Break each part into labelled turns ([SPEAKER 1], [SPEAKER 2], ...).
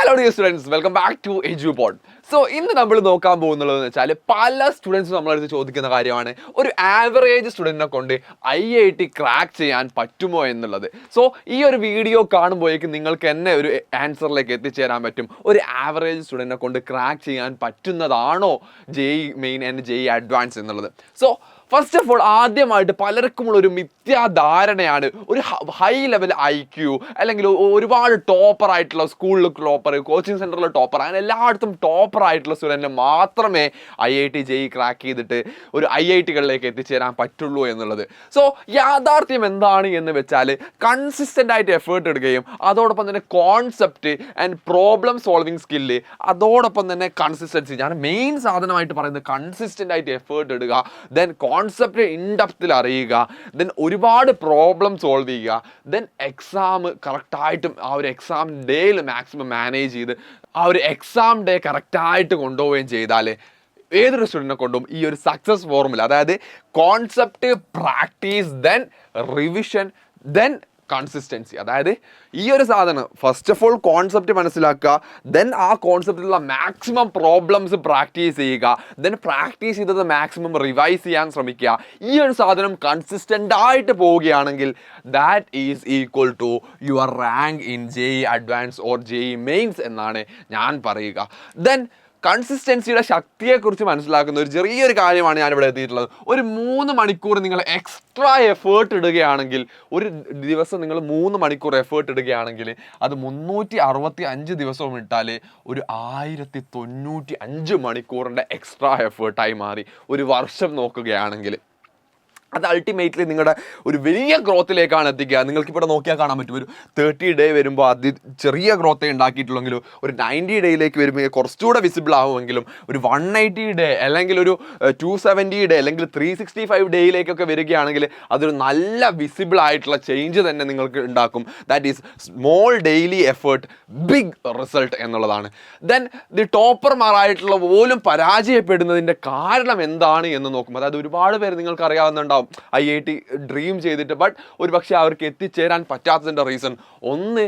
[SPEAKER 1] Hello dear students, welcome back to Edupod. So ഇന്ന് നമ്മൾ നോക്കാൻ പോകുന്നുള്ളതെന്ന് വെച്ചാൽ പല സ്റ്റുഡൻസും നമ്മളടുത്ത് ചോദിക്കുന്ന കാര്യമാണ്, ഒരു ആവറേജ് സ്റ്റുഡൻറ്റിനെ കൊണ്ട് IIT ക്രാക്ക് ചെയ്യാൻ പറ്റുമോ എന്നുള്ളത്. സോ ഈ ഒരു വീഡിയോ കാണുമ്പോഴേക്കും നിങ്ങൾക്ക് എന്നെ ഒരു ആൻസറിലേക്ക് എത്തിച്ചേരാൻ പറ്റും. ഒരു ആവറേജ് സ്റ്റുഡൻറ്റിനെ കൊണ്ട് ക്രാക്ക് ചെയ്യാൻ പറ്റുന്നതാണോ JEE main and JEE advance എന്നുള്ളത്. സോ ഫസ്റ്റ് ഓഫ് ഓൾ, ആദ്യമായിട്ട് പലർക്കുമുള്ള ഒരു മിഥ്യാധാരണയാണ് ഒരു ഹൈ ലെവൽ IQ അല്ലെങ്കിൽ ഒരുപാട് ടോപ്പർ ആയിട്ടുള്ള സ്കൂളിൽ ടോപ്പർ, കോച്ചിങ് സെൻറ്ററിൽ ടോപ്പർ, അങ്ങനെ എല്ലായിടത്തും ടോപ്പർ ആയിട്ടുള്ള സ്റ്റുഡൻറ്റിന് മാത്രമേ IIT JEE ക്രാക്ക് ചെയ്തിട്ട് ഒരു IITകളിലേക്ക് എത്തിച്ചേരാൻ പറ്റുള്ളൂ എന്നുള്ളത്. സോ യാഥാർത്ഥ്യം എന്താണ് എന്ന് വെച്ചാൽ, കൺസിസ്റ്റൻ്റ് ആയിട്ട് എഫേർട്ട് എടുക്കുകയും അതോടൊപ്പം തന്നെ concept and problem solving skill, അതോടൊപ്പം തന്നെ കൺസിസ്റ്റൻസി, ഞാൻ മെയിൻ സാധനമായിട്ട് പറയുന്നത് കൺസിസ്റ്റൻ്റ് ആയിട്ട് എഫേർട്ട് എടുക്കുക, ദെൻ കോൺസെപ്റ്റ് ഇൻഡെപ്തിൽ അറിയുക, ദെൻ ഒരുപാട് പ്രോബ്ലം സോൾവ് ചെയ്യുക, ദെൻ എക്സാം കറക്റ്റായിട്ടും ആ ഒരു എക്സാം ഡേയിൽ മാക്സിമം മാനേജ് ചെയ്ത് ആ ഒരു എക്സാം ഡേ കറക്റ്റായിട്ട് കൊണ്ടുപോവുകയും ചെയ്താൽ ഏതൊരു സ്റ്റുഡൻറ്റിനെ കൊണ്ടും ഈ ഒരു സക്സസ് ഫോർമുല, അതായത് concept, practice, then revision, then consistency, അതായത് ഈ ഒരു സാധനം ഫസ്റ്റ് ഓഫ് ഓൾ കോൺസെപ്റ്റ് മനസ്സിലാക്കുക, ദെൻ ആ കോൺസെപ്റ്റിലുള്ള മാക്സിമം പ്രോബ്ലംസ് പ്രാക്ടീസ് ചെയ്യുക, ദെൻ പ്രാക്ടീസ് ചെയ്തത് മാക്സിമം റിവൈസ് ചെയ്യാൻ ശ്രമിക്കുക. ഈ ഒരു സാധനം കൺസിസ്റ്റൻ്റ് ആയിട്ട് പോവുകയാണെങ്കിൽ that is equal to your rank in JEE advance or JEE mains എന്നാണ് ഞാൻ പറയുക. ദെൻ കൺസിസ്റ്റൻസിയുടെ ശക്തിയെക്കുറിച്ച് മനസ്സിലാക്കുന്ന ഒരു ചെറിയൊരു കാര്യമാണ് ഞാനിവിടെ എത്തിയിട്ടുള്ളത്. ഒരു 3 മണിക്കൂർ നിങ്ങൾ എക്സ്ട്രാ എഫേർട്ട് ഇടുകയാണെങ്കിൽ, ഒരു ദിവസം നിങ്ങൾ 3 മണിക്കൂർ എഫേർട്ട് ഇടുകയാണെങ്കിൽ അത് 365 ദിവസവും ഇട്ടാൽ ഒരു 1095 മണിക്കൂറിൻ്റെ എക്സ്ട്രാ എഫേർട്ടായി മാറി. ഒരു വർഷം നോക്കുകയാണെങ്കിൽ അത് അൾട്ടിമേറ്റ്ലി നിങ്ങളുടെ ഒരു വലിയ ഗ്രോത്തിലേക്കാണ് എത്തിക്കുക. നിങ്ങൾക്കിവിടെ നോക്കിയാൽ കാണാൻ പറ്റും, ഒരു 30 ഡേ വരുമ്പോൾ ചെറിയ ഗ്രോത്തേ ഉണ്ടാക്കിയിട്ടുള്ളെങ്കിലും ഒരു 90 ഡേയിലേക്ക് വരുമ്പോൾ കുറച്ചുകൂടെ വിസിബിൾ ആവുമെങ്കിലും ഒരു 180 ഡേ അല്ലെങ്കിൽ ഒരു 270 ഡേ അല്ലെങ്കിൽ 365 ഡേയിലേക്കൊക്കെ വരികയാണെങ്കിൽ അതൊരു നല്ല വിസിബിൾ ആയിട്ടുള്ള ചേഞ്ച് തന്നെ നിങ്ങൾക്ക് ഉണ്ടാക്കും. That is small daily effort, big result എന്നുള്ളതാണ്. ദെൻ ദി ടോപ്പർമാരായിട്ടുള്ള പോലും പരാജയപ്പെടുന്നതിൻ്റെ കാരണം എന്താണ് എന്ന് നോക്കും. അതായത് ഒരുപാട് പേര് നിങ്ങൾക്ക് അറിയാവുന്നുണ്ടാവും IIT ഡ്രീം ചെയ്തിട്ട് ബട്ട് ഒരു പക്ഷേ അവർക്ക് എത്തിച്ചേരാൻ പറ്റാത്തതിൻ്റെ റീസൺ ഒന്ന്,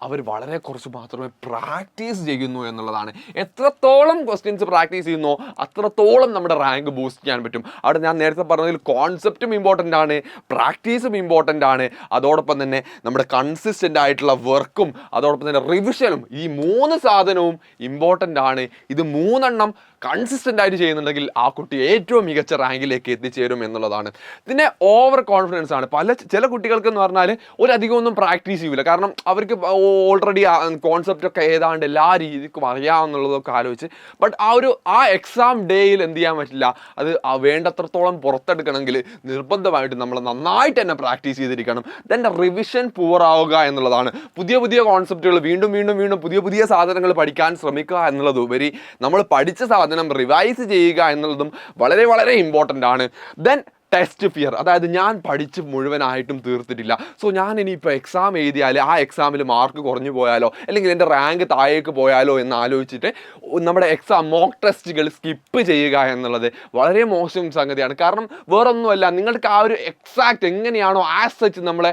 [SPEAKER 1] അവർ വളരെ കുറച്ച് മാത്രമേ പ്രാക്ടീസ് ചെയ്യുന്നു എന്നുള്ളതാണ്. എത്രത്തോളം ക്വസ്റ്റ്യൻസ് പ്രാക്ടീസ് ചെയ്യുന്നോ അത്രത്തോളം നമ്മുടെ റാങ്ക് ബൂസ്റ്റ് ചെയ്യാൻ പറ്റും. അവിടെ ഞാൻ നേരത്തെ പറഞ്ഞതിൽ കോൺസെപ്റ്റും ഇമ്പോർട്ടൻ്റ് ആണ്, പ്രാക്ടീസും ഇമ്പോർട്ടൻ്റ് ആണ്, അതോടൊപ്പം തന്നെ നമ്മുടെ കൺസിസ്റ്റൻ്റ് ആയിട്ടുള്ള വർക്കും അതോടൊപ്പം തന്നെ റിവിഷനും, ഈ 3 സാധനവും ഇമ്പോർട്ടൻ്റ് ആണ്. ഇത് 3 കൺസിസ്റ്റൻ്റ് ആയിട്ട് ചെയ്യുന്നുണ്ടെങ്കിൽ ആ കുട്ടി ഏറ്റവും മികച്ച റാങ്കിലേക്ക് എത്തിച്ചേരും എന്നുള്ളതാണ്. പിന്നെ ഓവർ കോൺഫിഡൻസ് ആണ്. ചില കുട്ടികൾക്ക് എന്ന് പറഞ്ഞാൽ ഒരധികം ഒന്നും പ്രാക്ടീസ് ചെയ്യില്ല, കാരണം അവർക്ക് ഓൾറെഡി കോൺസെപ്റ്റ് ഒക്കെ ഏതാണ്ട് എല്ലാ രീതിക്കും അറിയാമെന്നുള്ളതൊക്കെ ആലോചിച്ച് ബട്ട് ആ എക്സാം ഡേയിൽ എന്ത് ചെയ്യാൻ പറ്റില്ല, അത് വേണ്ടത്രത്തോളം പുറത്തെടുക്കണമെങ്കിൽ നിർബന്ധമായിട്ട് നമ്മൾ നന്നായിട്ട് തന്നെ പ്രാക്ടീസ് ചെയ്തിരിക്കണം. ദെൻ റിവിഷൻ പൂവർ ആവുക എന്നുള്ളതാണ്. പുതിയ കോൺസെപ്റ്റുകൾ വീണ്ടും പുതിയ സാധനങ്ങൾ പഠിക്കാൻ ശ്രമിക്കുക എന്നുള്ളതുപരി നമ്മൾ പഠിച്ച സാധനം റിവൈസ് ചെയ്യുക എന്നുള്ളതും വളരെ വളരെ ഇമ്പോർട്ടൻ്റ് ആണ്. ദെൻ ടെസ്റ്റ് ഫിയർ, അതായത് ഞാൻ പഠിച്ച് മുഴുവനായിട്ടും തീർത്തിട്ടില്ല, സോ ഞാൻ ഇനിയിപ്പോൾ എക്സാം എഴുതിയാൽ ആ എക്സാമിൽ മാർക്ക് കുറഞ്ഞു പോയാലോ അല്ലെങ്കിൽ എൻ്റെ റാങ്ക് താഴേക്ക് പോയാലോ എന്ന് ആലോചിച്ചിട്ട് നമ്മുടെ എക്സാം മോക്ക് ടെസ്റ്റുകൾ സ്കിപ്പ് ചെയ്യുക എന്നുള്ളത് വളരെ മോശം സംഗതിയാണ്. കാരണം വേറൊന്നുമല്ല, നിങ്ങൾക്ക് ആ ഒരു എക്സാക്റ്റ് എങ്ങനെയാണോ ആസ് സച്ച് നമ്മളെ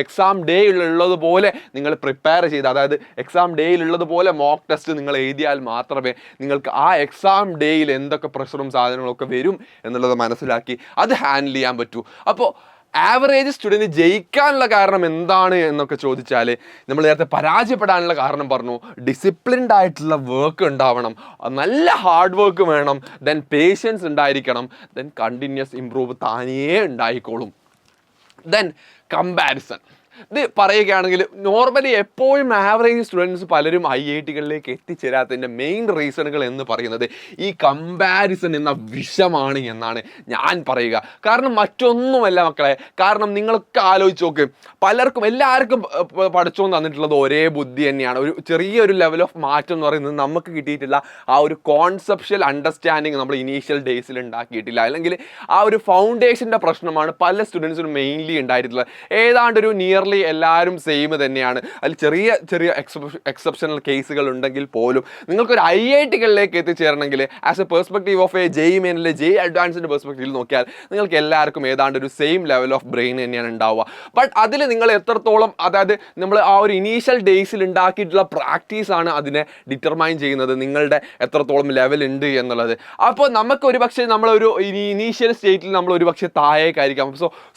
[SPEAKER 1] എക്സാം ഡേയിലുള്ളതുപോലെ നിങ്ങൾ പ്രിപ്പയർ ചെയ്ത്, അതായത് എക്സാം ഡേയിലുള്ളതുപോലെ മോക്ക് ടെസ്റ്റ് നിങ്ങൾ എഴുതിയാൽ മാത്രമേ നിങ്ങൾക്ക് ആ എക്സാം ഡേയിൽ എന്തൊക്കെ പ്രഷറും സാധനങ്ങളൊക്കെ വരും എന്നുള്ളത് മനസ്സിലാക്കി അത് ഹാൻഡിൽ ചെയ്യാൻ പറ്റൂ. അപ്പോൾ ആവറേജ് സ്റ്റുഡൻറ്റ് ജയിക്കാനുള്ള കാരണം എന്താണ് എന്നൊക്കെ ചോദിച്ചാൽ, നമ്മൾ നേരത്തെ പരാജയപ്പെടാനുള്ള കാരണം പറഞ്ഞു. ഡിസിപ്ലിൻഡ് ആയിട്ടുള്ള വർക്ക് ഉണ്ടാവണം, നല്ല ഹാർഡ് വർക്ക് വേണം, ദെൻ പേഷ്യൻസ് ഉണ്ടായിരിക്കണം, ദെൻ കണ്ടിന്യൂസ് ഇംപ്രൂവ് താനേ ഉണ്ടായിക്കോളും. ദെൻ കമ്പാരിസൺ, ഇത് പറയുകയാണെങ്കിൽ നോർമലി എപ്പോഴും ആവറേജ് സ്റ്റുഡൻസ് പലരും IITകളിലേക്ക് എത്തിച്ചേരാത്തതിൻ്റെ മെയിൻ റീസണുകൾ എന്ന് പറയുന്നത് ഈ കമ്പാരിസൺ എന്ന വിഷമാണ് എന്നാണ് ഞാൻ പറയുക. കാരണം മറ്റൊന്നുമല്ല മക്കളെ, കാരണം നിങ്ങളൊക്കെ ആലോചിച്ച് നോക്ക്, എല്ലാവർക്കും പഠിച്ചോന്ന് തന്നിട്ടുള്ളത് ഒരേ ബുദ്ധി തന്നെയാണ്. ഒരു ചെറിയൊരു ലെവൽ ഓഫ് മാറ്റം എന്ന് പറയുന്നത് നമുക്ക് കിട്ടിയിട്ടില്ല ആ ഒരു കോൺസെപ്ഷ്യൽ അണ്ടർസ്റ്റാൻഡിങ് നമ്മൾ ഇനീഷ്യൽ ഡേയ്സിൽ ഉണ്ടാക്കിയിട്ടില്ല, അല്ലെങ്കിൽ ആ ഒരു ഫൗണ്ടേഷൻ്റെ പ്രശ്നമാണ് പല സ്റ്റുഡൻസിനും മെയിൻലി ഉണ്ടായിട്ടുള്ളത്. ഏതാണ്ട് ഒരു നിയർലി ജനറലി എല്ലാവരും സെയിം തന്നെയാണ്. അതിൽ ചെറിയ ചെറിയ എക്സെപ്ഷണൽ കേസുകൾ ഉണ്ടെങ്കിൽ പോലും നിങ്ങൾക്കൊരു IITകളിലേക്ക് എത്തിച്ചേരണമെങ്കിൽ as a perspective of a JEE മെയിനിലെ JEE അഡ്വാൻസിൻ്റെ പെർസ്പെക്റ്റീവിൽ നോക്കിയാൽ നിങ്ങൾക്ക് എല്ലാവർക്കും ഏതാണ്ട് ഒരു സെയിം ലെവൽ ഓഫ് ബ്രെയിൻ തന്നെയാണ് ഉണ്ടാവുക. ബട്ട് അതിൽ നിങ്ങൾ എത്രത്തോളം, അതായത് നമ്മൾ ആ ഒരു ഇനീഷ്യൽ ഡേയ്സിൽ ഉണ്ടാക്കിയിട്ടുള്ള പ്രാക്ടീസാണ് അതിനെ ഡിറ്റർമൈൻ ചെയ്യുന്നത് നിങ്ങളുടെ എത്രത്തോളം ലെവൽ ഉണ്ട് എന്നുള്ളത്. അപ്പോൾ നമുക്ക് ഒരു പക്ഷേ നമ്മളൊരു ഇനീഷ്യൽ സ്റ്റേറ്റിൽ നമ്മൾ ഒരു പക്ഷേ താഴേക്കായിരിക്കാം.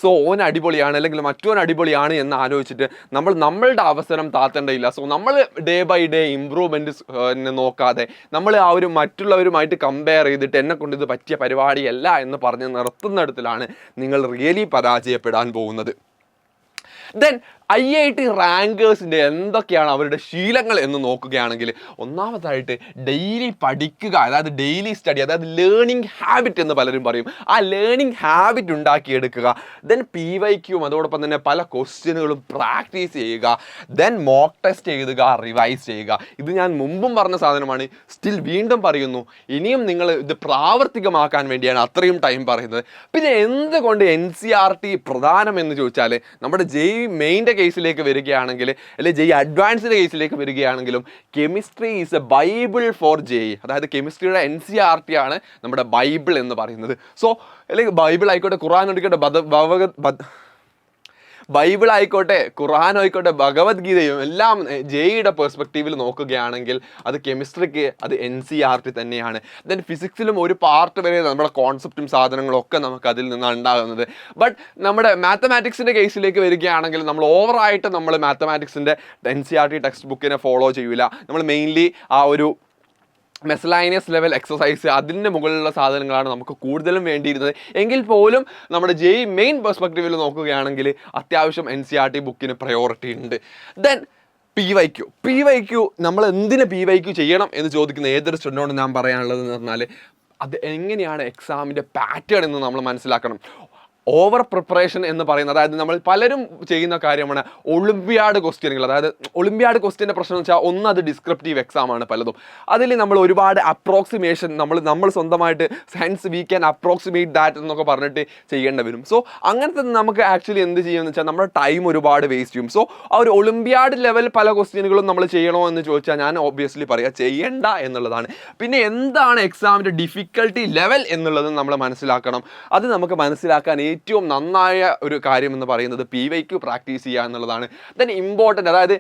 [SPEAKER 1] സോ ഓൻ അടിപൊളിയാണ് അല്ലെങ്കിൽ മറ്റോൻ അടിപൊളിയാണ് എന്ന് ആലോചിച്ചിട്ട് നമ്മളുടെ അവസരം താത്തേണ്ടയില്ല. സോ നമ്മൾ ഡേ ബൈ ഡേ ഇമ്പ്രൂവ്മെൻറ്റ് നോക്കാതെ നമ്മൾ ആ ഒരു മറ്റുള്ളവരുമായിട്ട് കമ്പയർ ചെയ്തിട്ട് എന്നെ കൊണ്ട് ഇത് പറ്റിയ പരിപാടിയല്ല എന്ന് പറഞ്ഞ് നിർത്തുന്നിടത്തിലാണ് നിങ്ങൾ റിയലി പരാജയപ്പെടാൻ പോകുന്നത്. ദെൻ IIT റാങ്കേഴ്സിൻ്റെ എന്തൊക്കെയാണ് അവരുടെ ശീലങ്ങൾ എന്ന് നോക്കുകയാണെങ്കിൽ, ഒന്നാമതായിട്ട് ഡെയിലി പഠിക്കുക, അതായത് ഡെയിലി സ്റ്റഡി, അതായത് ലേണിംഗ് ഹാബിറ്റ് എന്ന് പലരും പറയും. ആ ലേണിംഗ് ഹാബിറ്റ് ഉണ്ടാക്കിയെടുക്കുക. ദെൻ PYQ, അതോടൊപ്പം തന്നെ പല ക്വസ്റ്റ്യനുകളും പ്രാക്ടീസ് ചെയ്യുക. ദെൻ മോക്ക് ടെസ്റ്റ് എഴുതുക, റിവൈസ് ചെയ്യുക. ഇത് ഞാൻ മുമ്പും പറഞ്ഞ സാധനമാണ്, സ്റ്റിൽ വീണ്ടും പറയുന്നു. ഇനിയും നിങ്ങൾ ഇത് പ്രാവർത്തികമാക്കാൻ വേണ്ടിയാണ് അത്രയും ടൈം പറയുന്നത്. പിന്നെ എന്തുകൊണ്ട് NCERT പ്രധാനമെന്ന് ചോദിച്ചാൽ, നമ്മുടെ JEE മെയിൻ്റെ കേസിലേക്ക് വരികയാണെങ്കിൽ, അല്ലെങ്കിൽ JEE അഡ്വാൻസ്ഡ് കേസിലേക്ക് വരികയാണെങ്കിലും, chemistry is a bible for JEE. അതായത് കെമിസ്ട്രിയുടെ NCERT ആണ് നമ്മുടെ ബൈബിൾ എന്ന് പറയുന്നത്. സോ അല്ലെങ്കിൽ ബൈബിൾ ആയിക്കോട്ടെ, ഖുർആൻ ആയിക്കോട്ടെ, ബൈബിൾ ആയിക്കോട്ടെ, ഖുർആൻ ആയിക്കോട്ടെ, ഭഗവത്ഗീതയും എല്ലാം JEEയുടെ പെർസ്പെക്റ്റീവിൽ നോക്കുകയാണെങ്കിൽ അത് കെമിസ്ട്രിക്ക് അത് NCERT തന്നെയാണ്. ദെൻ ഫിസിക്സിലും ഒരു പാർട്ട് വരെ നമ്മുടെ കോൺസെപ്റ്റും സാധനങ്ങളും ഒക്കെ നമുക്ക് അതിൽ നിന്നാണ് ഉണ്ടാകുന്നത്. ബട്ട് നമ്മുടെ മാത്തമാറ്റിക്സിൻ്റെ കേസിലേക്ക് വരികയാണെങ്കിൽ നമ്മൾ ഓവറായിട്ട് നമ്മൾ മാത്തമാറ്റിക്സിൻ്റെ NCERT ടെക്സ്റ്റ് ബുക്കിനെ ഫോളോ ചെയ്യില്ല. നമ്മൾ മെയിൻലി ആ ഒരു മെസ്ലൈനിയസ് ലെവൽ എക്സസൈസ്, അതിൻ്റെ മുകളിലുള്ള സാധനങ്ങളാണ് നമുക്ക് കൂടുതലും വേണ്ടിയിരുന്നത്. എങ്കിൽ പോലും നമ്മുടെ JEE മെയിൻ പെർസ്പെക്റ്റീവിൽ നോക്കുകയാണെങ്കിൽ അത്യാവശ്യം NCERT ബുക്കിന് പ്രയോറിറ്റി ഉണ്ട്. ദെൻ PYQ നമ്മൾ എന്തിന് PYQ ചെയ്യണം എന്ന് ചോദിക്കുന്ന ഏതൊരു സ്റ്റുഡൻറ്റിനോട് ഞാൻ പറയാനുള്ളത് എന്ന് പറഞ്ഞാൽ, അത് എങ്ങനെയാണ് എക്സാമിൻ്റെ പാറ്റേൺ എന്ന് നമ്മൾ മനസ്സിലാക്കണം. ഓവർ പ്രിപ്പറേഷൻ എന്ന് പറയുന്നത്, അതായത് നമ്മൾ പലരും ചെയ്യുന്ന കാര്യമാണ് ഒളിമ്പിയാഡ് ക്വസ്റ്റ്യനുകൾ. അതായത് ഒളിമ്പിയാഡ് ക്വസ്റ്റ്യൻ്റെ പ്രശ്നം എന്ന് വെച്ചാൽ, ഒന്ന് അത് ഡിസ്ക്രിപ്റ്റീവ് എക്സാം ആണ് പലതും. അതിൽ നമ്മൾ ഒരുപാട് അപ്രോക്സിമേഷൻ നമ്മൾ സ്വന്തമായിട്ട് science we can approximate that എന്നൊക്കെ പറഞ്ഞിട്ട് ചെയ്യേണ്ടി വരും. സോ അങ്ങനത്തെ നമുക്ക് ആക്ച്വലി എന്ത് ചെയ്യുമെന്ന് വെച്ചാൽ നമ്മുടെ ടൈം ഒരുപാട് വേസ്റ്റ് ചെയ്യും. സോ ആ ഒരു ഒളിമ്പിയാഡ് ലെവൽ പല ക്വസ്റ്റ്യനുകളും നമ്മൾ ചെയ്യണോ എന്ന് ചോദിച്ചാൽ ഞാൻ ഒബ്വിയസ്ലി പറയുക ചെയ്യേണ്ട എന്നുള്ളതാണ്. പിന്നെ എന്താണ് എക്സാമിൻ്റെ ഡിഫിക്കൽട്ടി ലെവൽ എന്നുള്ളത് നമ്മൾ മനസ്സിലാക്കണം. അത് നമുക്ക് മനസ്സിലാക്കാൻ ഏറ്റവും നന്നായ ഒരു കാര്യം എന്ന് പറയുന്നത് PYQ പ്രാക്ടീസ് ചെയ്യുക എന്നുള്ളതാണ്. ദെൻ ഇമ്പോർട്ടൻ്റ്, അതായത്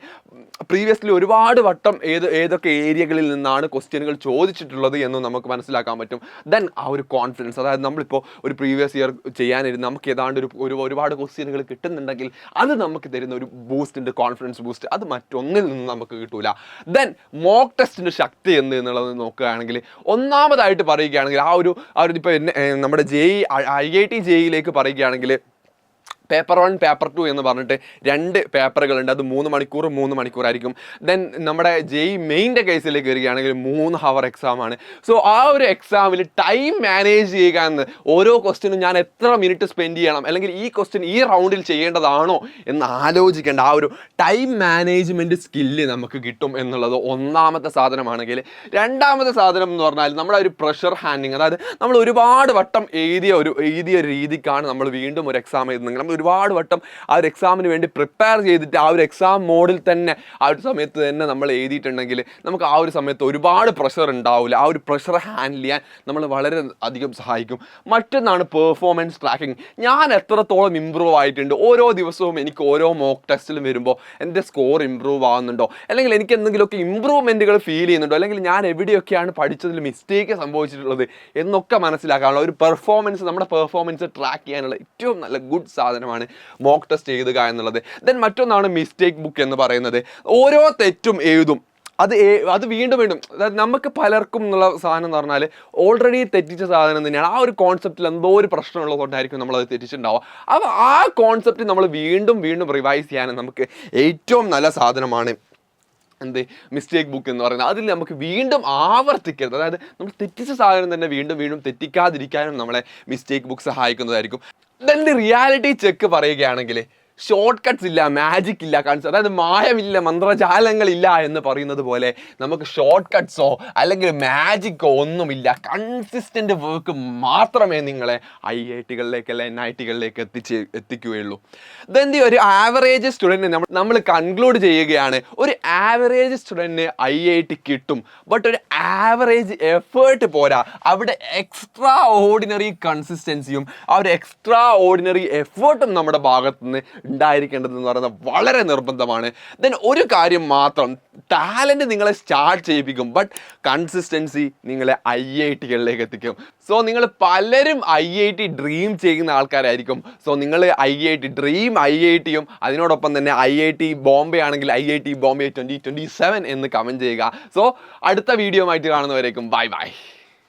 [SPEAKER 1] പ്രീവിയസ്ലി ഒരുപാട് വട്ടം ഏതൊക്കെ ഏരിയകളിൽ നിന്നാണ് ക്വസ്റ്റ്യനുകൾ ചോദിച്ചിട്ടുള്ളത് എന്ന് നമുക്ക് മനസ്സിലാക്കാൻ പറ്റും. ദെൻ ആ ഒരു കോൺഫിഡൻസ്, അതായത് നമ്മളിപ്പോൾ ഒരു പ്രീവിയസ് ഇയർ ചെയ്യാനിരുന്ന് നമുക്ക് ഏതാണ്ട് ഒരുപാട് ക്വസ്റ്റ്യനുകൾ കിട്ടുന്നുണ്ടെങ്കിൽ അത് നമുക്ക് തരുന്ന ഒരു ബൂസ്റ്റ് ഉണ്ട്, കോൺഫിഡൻസ് ബൂസ്റ്റ്. അത് മറ്റൊന്നിൽ നിന്നും നമുക്ക് കിട്ടൂല. ദെൻ മോക്ക് ടെസ്റ്റിൻ്റെ ശക്തി എന്നുള്ളത് നോക്കുകയാണെങ്കിൽ, ഒന്നാമതായിട്ട് പറയുകയാണെങ്കിൽ ആ ഒരു ഇപ്പോൾ നമ്മുടെ IIT JEEയിലേക്ക് പറയുകയാണെങ്കിൽ, പേപ്പർ 1 പേപ്പർ 2 എന്ന് പറഞ്ഞിട്ട് 2 പേപ്പറുകളുണ്ട്. അത് 3 മണിക്കൂറായിരിക്കും. ദെൻ നമ്മുടെ JEE മെയിൻ്റെ കേസിലേക്ക് വരികയാണെങ്കിൽ 3 ഹവർ എക്സാമാണ്. സോ ആ ഒരു എക്സാമിൽ ടൈം മാനേജ് ചെയ്യുക എന്ന്, ഓരോ ക്വസ്റ്റ്യനും ഞാൻ എത്ര മിനിറ്റ് സ്പെൻഡ് ചെയ്യണം, അല്ലെങ്കിൽ ഈ ക്വസ്റ്റ്യൻ ഈ റൗണ്ടിൽ ചെയ്യേണ്ടതാണോ എന്ന് ആലോചിക്കേണ്ട ആ ഒരു ടൈം മാനേജ്മെൻറ്റ് സ്കില്ല് നമുക്ക് കിട്ടും എന്നുള്ളത് ഒന്നാമത്തെ സാധനമാണെങ്കിൽ, രണ്ടാമത്തെ സാധനം എന്ന് പറഞ്ഞാൽ നമ്മുടെ ഒരു പ്രഷർ ഹാൻഡിങ്. അതായത് നമ്മൾ ഒരുപാട് വട്ടം എഴുതിയ ഒരു രീതിക്കാണ് നമ്മൾ വീണ്ടും ഒരു എക്സാം എഴുതുന്നത്. നമ്മൾ ഒരുപാട് വട്ടം ആ ഒരു എക്സാമിന് വേണ്ടി പ്രിപ്പയർ ചെയ്തിട്ട് ആ ഒരു എക്സാം മോഡിൽ തന്നെ ആ ഒരു സമയത്ത് തന്നെ നമ്മൾ എഴുതിയിട്ടുണ്ടെങ്കിൽ നമുക്ക് ആ ഒരു സമയത്ത് ഒരുപാട് പ്രഷർ ഉണ്ടാവില്ല. ആ ഒരു പ്രഷർ ഹാൻഡിൽ ചെയ്യാൻ നമ്മൾ വളരെ അധികം സഹായിക്കും. മറ്റൊന്നാണ് പെർഫോമൻസ് ട്രാക്കിംഗ്. ഞാൻ എത്രത്തോളം ഇമ്പ്രൂവ് ആയിട്ടുണ്ട്, ഓരോ ദിവസവും എനിക്ക് ഓരോ മോക്ക് ടെസ്റ്റിലും വരുമ്പോൾ എൻ്റെ സ്കോർ ഇമ്പ്രൂവ് ആവുന്നുണ്ടോ, അല്ലെങ്കിൽ എനിക്ക് എന്തെങ്കിലുമൊക്കെ ഇമ്പ്രൂവ്മെൻറ്റുകൾ ഫീൽ ചെയ്യുന്നുണ്ടോ, അല്ലെങ്കിൽ ഞാൻ എവിടെയൊക്കെയാണ് പഠിച്ചതിൽ മിസ്റ്റേക്ക് സംഭവിച്ചിട്ടുള്ളത് എന്നൊക്കെ മനസ്സിലാക്കാനുള്ള ഒരു പെർഫോമൻസ്, നമ്മുടെ പെർഫോമൻസ് ട്രാക്ക് ചെയ്യാനുള്ള ഏറ്റവും നല്ല ഗുഡ് സാധനമാണ് മോക്ക് ടെസ്റ്റ് എഴുതുക എന്നുള്ളത്. ദെൻ മറ്റൊന്നാണ് മിസ്റ്റേക്ക് ബുക്ക് എന്ന് പറയുന്നത്. ഓരോ തെറ്റും എഴുതും, അത് വീണ്ടും അതായത് നമുക്ക് പലർക്കും എന്നുള്ള സാധനം എന്ന് പറഞ്ഞാൽ ഓൾറെഡി തെറ്റിച്ച സാധനം തന്നെയാണ്. ആ ഒരു കോൺസെപ്റ്റിൽ എന്തോ ഒരു പ്രശ്നമുള്ളതുകൊണ്ടായിരിക്കും നമ്മളത് തെറ്റിച്ചിട്ടുണ്ടാവുക. അപ്പോൾ ആ കോൺസെപ്റ്റ് നമ്മൾ വീണ്ടും റിവൈസ് ചെയ്യാനും നമുക്ക് ഏറ്റവും നല്ല സാധനമാണ് മിസ്റ്റേക്ക് ബുക്ക് എന്ന് പറയുന്നത്. അതിൽ നമുക്ക് വീണ്ടും ആവർത്തിക്കരുത്, അതായത് നമ്മൾ തെറ്റിച്ച സാധനം തന്നെ വീണ്ടും തെറ്റിക്കാതിരിക്കാനും നമ്മളെ മിസ്റ്റേക്ക് ബുക്ക് സഹായിക്കുന്നതായിരിക്കും. ദെൻ റിയാലിറ്റി ചെക്ക് പറയുകയാണെങ്കിൽ, ഷോർട്ട് കട്ട്സ് ഇല്ല, മാജിക് ഇല്ല, അതായത് മായമില്ല, മന്ത്രജാലങ്ങളില്ല എന്ന് പറയുന്നത് പോലെ നമുക്ക് ഷോർട്ട് കട്ട്സോ അല്ലെങ്കിൽ മാജിക്കോ ഒന്നുമില്ല. കൺസിസ്റ്റന്റ് വർക്ക് മാത്രമേ നിങ്ങളെ IIT-കളിലേക്ക് അല്ലെ NIT-കളിലേക്ക് എത്തിക്കുകയുള്ളൂ. ഇതെന്ത് ഒരു ആവറേജ് സ്റ്റുഡൻറ്റിന് നമ്മൾ കൺക്ലൂഡ് ചെയ്യുകയാണ്, ഒരു ആവറേജ് സ്റ്റുഡൻറ്റിന് IIT കിട്ടും. ബട്ട് ഒരു ആവറേജ് എഫേർട്ട് പോരാ, അവിടെ എക്സ്ട്രാ ഓർഡിനറി കൺസിസ്റ്റൻസിയും ആ ഒരു എക്സ്ട്രാ ഓർഡിനറി എഫേർട്ടും നമ്മുടെ ഭാഗത്തു നിന്ന് ഉണ്ടായിരിക്കേണ്ടതെന്ന് പറയുന്നത് വളരെ നിർബന്ധമാണ്. ദെൻ ഒരു കാര്യം മാത്രം, ടാലൻറ്റ് നിങ്ങളെ സ്റ്റാർട്ട് ചെയ്യിപ്പിക്കും, ബട്ട് കൺസിസ്റ്റൻസി നിങ്ങളെ IIT-കളിലേക്ക് എത്തിക്കും. സോ നിങ്ങൾ പലരും IIT ഡ്രീം ചെയ്യുന്ന ആൾക്കാരായിരിക്കും. സോ നിങ്ങൾ IIT ഡ്രീം IIT-യും അതിനോടൊപ്പം തന്നെ IIT ബോംബെ ആണെങ്കിൽ IIT ബോംബെ 2027 എന്ന് കമൻറ്റ് ചെയ്യുക. സോ അടുത്ത വീഡിയോ ആയിട്ട് കാണുന്നവരേക്കും ബൈ ബൈ.